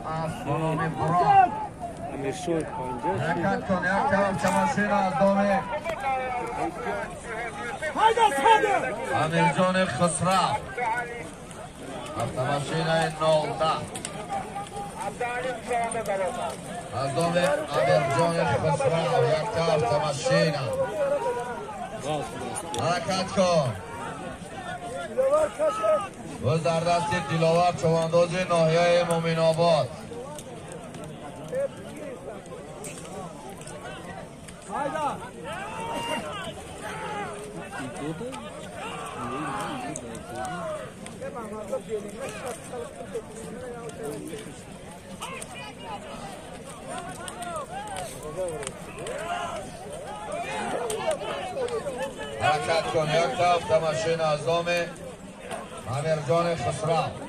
از بنام بران امیرشوی پنجه حرکت کن یک طرف چماشین از دامه امیر جان خسرو از تماشین 19 از دامه امیر جان خسرو یک طرف چماشین حرکت کن باز در دست دلاور چوانداز ناحیه مومن آباد حرکت کن یک طرف تماشین از دام امیر جان خسرو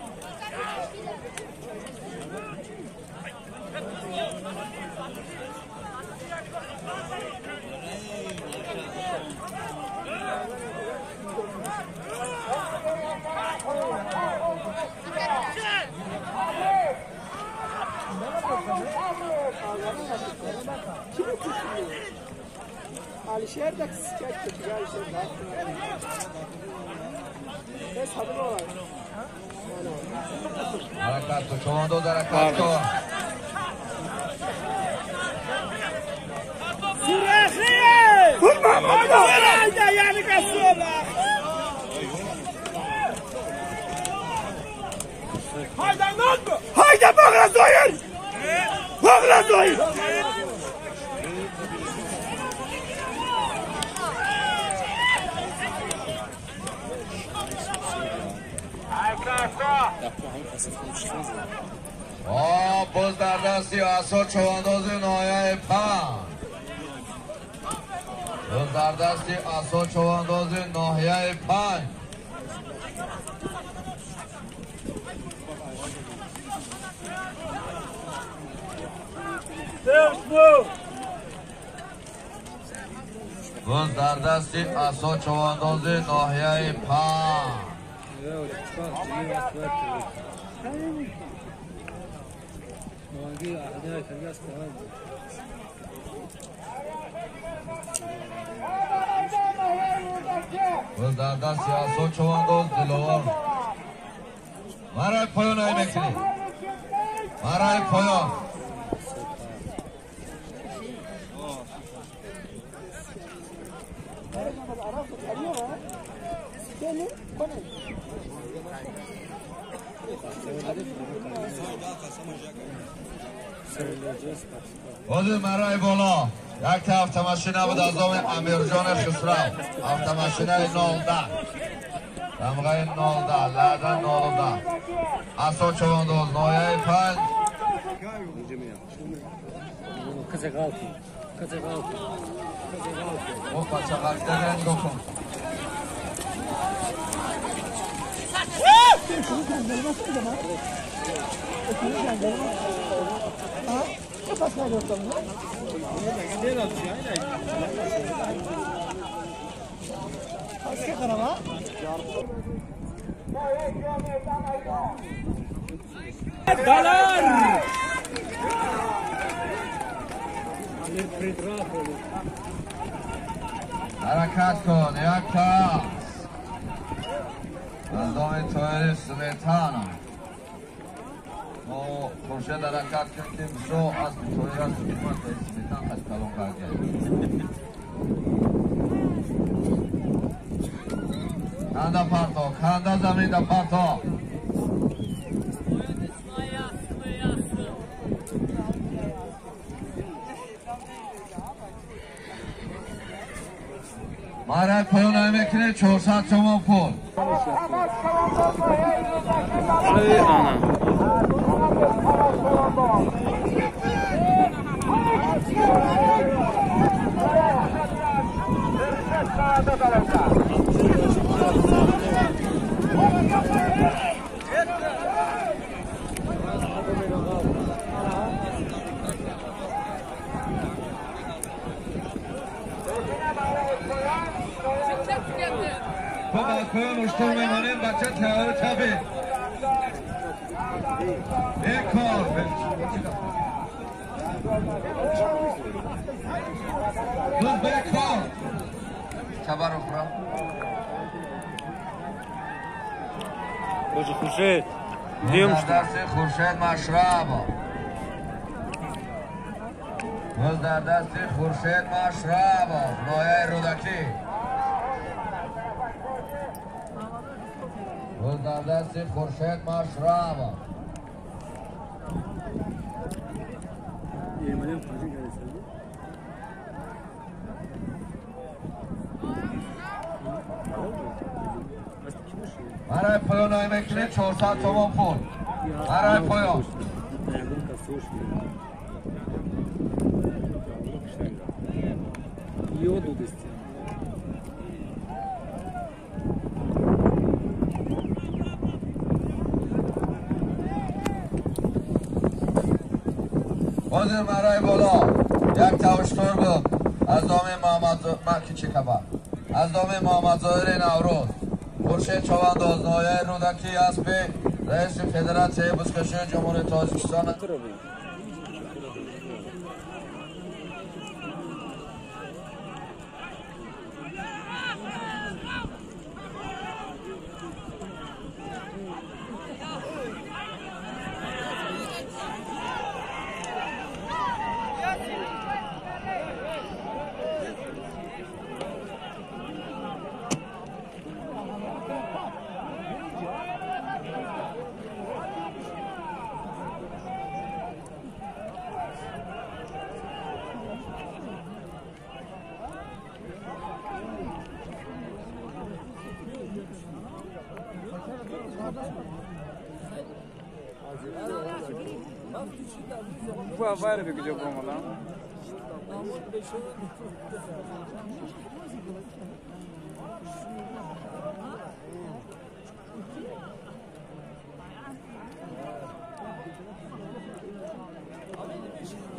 Alişer de skeç çekiyor Alişer. Ses haber var. حرکت کن شما دو حرکت کن سرخیه سرخیه یعنی کسولا hayda noldu hayda bakla zoyun bakla zoyun باز در دستی اثر چوانداز ناحیه 5 باز در دستی اثر چوانداز ناحیه 5 باز در دستی اثر چوانداز ناحیه 5 باز در دستی اثر چوانداز دلاور مرای پایان های میکنی مرای پایان بازی مرای بالا یک تا افتماشینه بود از دام امیر جان خسرو افتماشینه 19 دمغه 19 لردن 19 اصلا چوانداز نایه 5 او پچه غلطه رنگ کن حرکت کن یک کس از دام تایر سمیتانا ما خورشید حرکت کردیم شو از تایر سمیتان خش کلون کردیم کنده پرتا کنده زمین ده پرتا مرد پایان های میکنه 400 تومان پول پایان اشتر میمانیم بچه تیاره تبه یک کار مرتبه اخرى. Hoca Xurshid. در Diyormuş. دست خورشید مشرب. گل در دست خورشید مشرب. مایه رودکی. گل در دست خورشید مشرب. Yemeğin tacı gelirse. برای پایان های مکنی 400 تومان پول. برای پایان. Yodu desti. حاضر برای بالا یک توشتور بود از دام محمد مکی چکبر از دام محمد ظاهر نوروز خورشید چوانداز نایه رودکی اسب رئیس فدراسیون بزکشی جمهوری تاجیکستان. Bu avare bekliyor bu lan.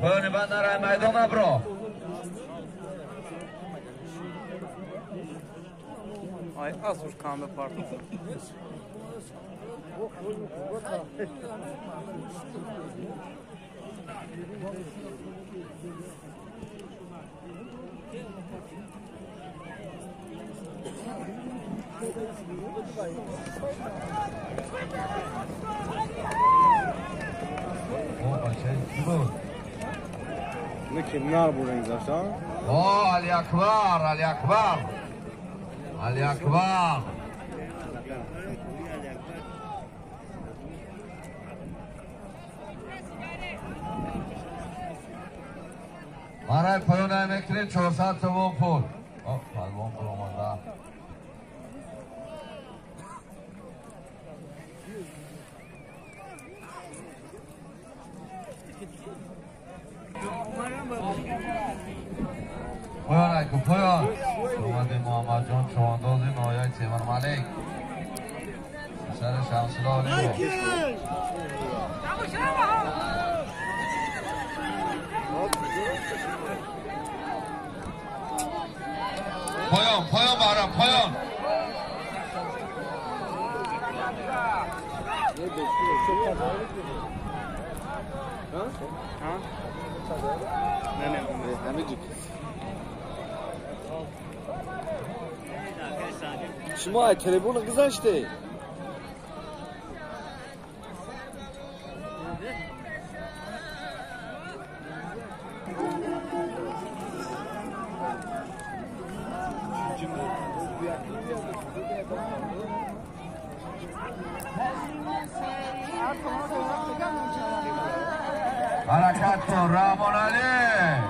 پایان بند در میدان ابرو. Ay asur kanlı parti. Ne kimler bu renk zaten? Ali Akbar, Ali Akbar. Ali Akbar. برای پایان امکری 400 تومان پول. پلوان پول آمده. پایان ایکو پایان. اومده محمد جان چوانداز نایه تیمر ملک. سر شمسلالی با. پایان پایان برام پایان. شما تلفن گذاشته حرکت کن رحمان علی.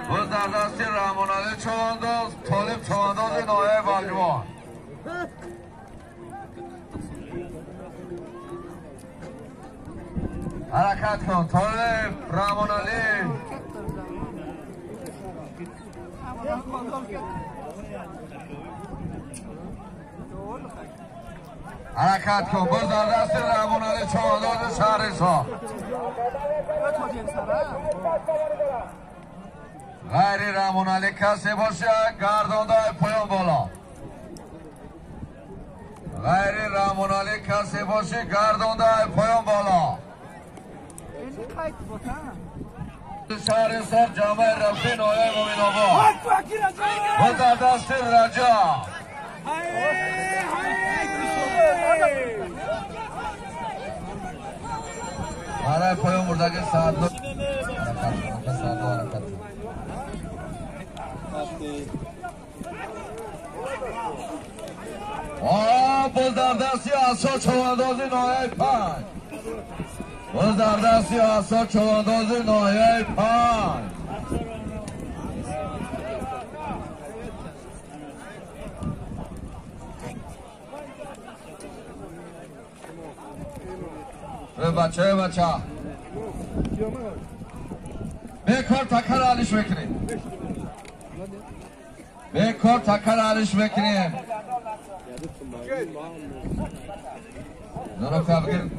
باز در دستی رحمان علی چوانداز طالب چوانداز نایه بلجوان. حرکت کن طالب رحمان علی. حرکت کن باز در دست رحمان علی چوانداز شهرستان. غیر رحمان علی کسی باشه گردانده پایان بالا. غیر رحمان علی کسی باشه گردانده پایان بالا. شهرستان جامعه رفته نایه مومن آباد Hak fakir acaba. و در دست رجا برای پایان مردگی سعدلو حرکت باز در دستی اصلا چواندازی نایه 5 باز در دستی اصلا چواندازی نایه 5 بچه bekar takar alış bekleyin. Bekar takar alış bekleyin. Nana kalkın.